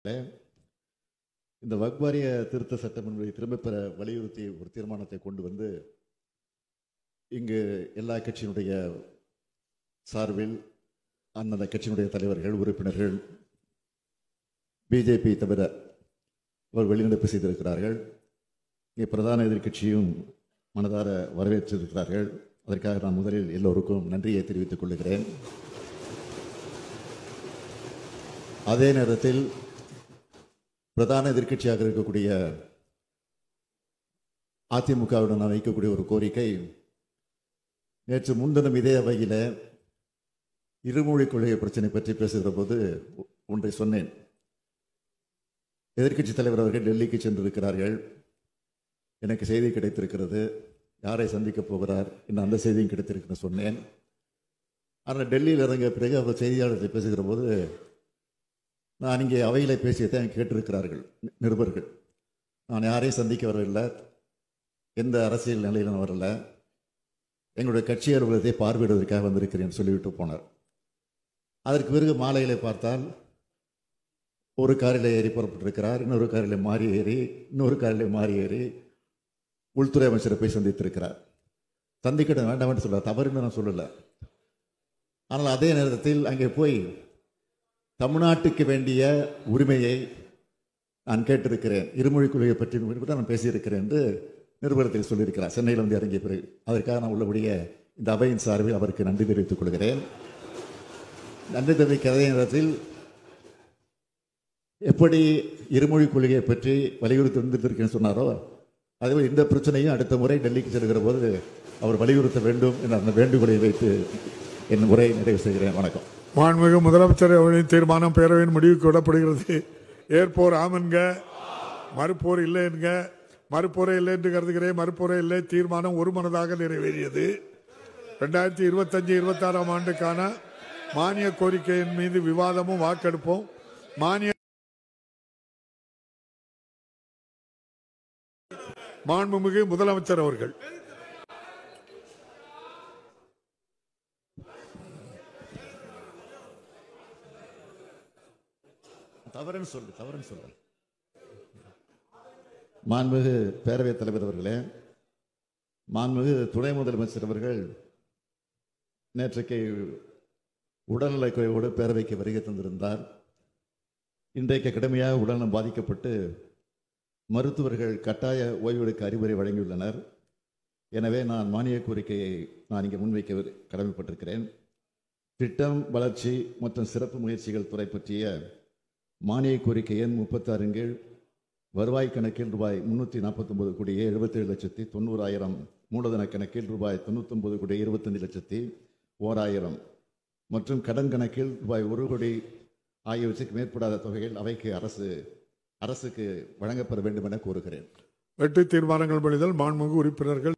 இந்த வக்ஃப் வாரிய திருத்த சட்டமன்றை திரும்ப பெற வலியுறுத்தி ஒரு தீர்மானத்தை கொண்டு வந்து இங்கு எல்லா கட்சியினுடைய சார்பில் அந்தந்த கட்சியினுடைய தலைவர்கள் உறுப்பினர்கள் பிஜேபி தவிர அவர் வெளிநடப்பு செய்திருக்கிறார்கள். இங்கே பிரதான எதிர்கட்சியும் மனதார வரவேற்றிருக்கிறார்கள். அதற்காக நான் முதலில் எல்லோருக்கும் நன்றியை தெரிவித்துக் கொள்கிறேன். அதே நேரத்தில் பிரதான எதிர்கட்சியாக இருக்கக்கூடிய அதிமுகவுடன் நான் வைக்கக்கூடிய ஒரு கோரிக்கை, நேற்று முன்தினம் இதே அவையில் இருமொழி கொள்கை பிரச்சனை பற்றி பேசுகிற போது ஒன்றை சொன்னேன். எதிர்கட்சி தலைவர் அவர்கள் டெல்லிக்கு சென்றிருக்கிறார்கள். எனக்கு செய்தி கிடைத்திருக்கிறது, யாரை சந்திக்கப் போகிறார் இன்னும் அந்த செய்தியும் கிடைத்திருக்குன்னு சொன்னேன். ஆனால் டெல்லியில் இறங்கிய பிறகு அவர் செய்தியாளர்களை பேசுகிற போது நான் இங்கே அவையில் பேசியதை கேட்டிருக்கிறார்கள் நிருபர்கள். நான் யாரையும் சந்திக்க வரவில்லை, எந்த அரசியல் நிலையில் நான் வரல, எங்களுடைய கட்சி அலுவலகத்தை பார்வையிடுவதற்காக வந்திருக்கிறேன் சொல்லிவிட்டு போனார். அதற்கு பிறகு மாலையிலே பார்த்தால் ஒரு காரில் ஏறி புறப்பட்டிருக்கிறார், இன்னொரு காரில் மாறி ஏறி, இன்னொரு காரில் மாறி ஏறி உள்துறை அமைச்சரை போய் சந்தித்திருக்கிறார். சந்திக்கிட வேண்டாம் என்று சொல்ல, தவறுன்னு நான் சொல்லலை. ஆனால் அதே நேரத்தில் அங்கே போய் தமிழ்நாட்டுக்கு வேண்டிய உரிமையை நான் கேட்டிருக்கிறேன், இருமொழி கொள்கையை பற்றி நான் பேசியிருக்கிறேன் என்று நிருபரத்தில் சொல்லியிருக்கிறார் சென்னையில் வந்து இறங்கிய பிறகு. அதற்காக நான் உள்ளபடிய இந்த அவையின் சார்பில் அவருக்கு நன்றி தெரிவித்துக் கொள்கிறேன். நன்றி தெரிவிக்க அதே நேரத்தில் எப்படி இருமொழி கொள்கையை பற்றி வலியுறுத்தி இருந்திருக்கேன்னு சொன்னாரோ, அதேபோல் இந்த பிரச்சனையும் அடுத்த முறை டெல்லிக்கு செல்கிற போது அவர் வலியுறுத்த வேண்டும் என்ற அந்த வேண்டுகோளை வைத்து என் உரையை நிறைவு செய்கிறேன். வணக்கம். மாண்புமிகு முதலமைச்சர் அவர்களின் தீர்மானம் பேரவையின் முடிவுக்கு விடப்படுகிறது. ஏற்போர் ஆமன்க, மறுப்போர் இல்லை என்க. மறுப்போரை இல்லை என்று கருதுகிறேன். மறுப்போரை இல்லை. தீர்மானம் ஒருமனதாக நிறைவேறியது. 2025-26 ஆண்டுக்கான மானிய கோரிக்கையின் மீது விவாதமும் வாக்கெடுப்போம். மாண்புமிகு முதலமைச்சர் அவர்கள். தவறுன்னு சொல்லு. மாண்புமிகு பேரவைத் தலைவர் அவர்களே, மாண்புமிகு துணை முதலமைச்சர் அவர்கள் நேற்றைக்கு உடல்நலக் குறைவோடு பேரவைக்கு வருகை தந்திருந்தார். இன்றைக்கு கடுமையாக உடல்நலம் பாதிக்கப்பட்டு மருத்துவர்கள் கட்டாய ஓய்வெடுக்க அறிவுரை வழங்கியுள்ளனர். எனவே நான் மானிய கோரிக்கையை நான் இங்கே முன்வைக்க கடமைப்பட்டிருக்கிறேன். திட்டம், வளர்ச்சி மற்றும் சிறப்பு முயற்சிகள் துறை பற்றிய மானிய கோரிக்கை எண் 36 கீழ் வருவாய் கணக்கில் ரூபாய் 349 கோடியே 77,90,000, மூலதன கணக்கில் ரூபாய் 99 கோடியே 25,01,000 மற்றும் கடன் கணக்கில் ரூபாய் 1 கோடி ஆகியவற்றுக்கு மேற்படாத தொகைகள் அவைக்கு அரசுக்கு வழங்கப்பட வேண்டும் என கோருகிறேன். வெற்றி தீர்மானங்கள் பணிதல். மாண்புமிகு உறுப்பினர்கள்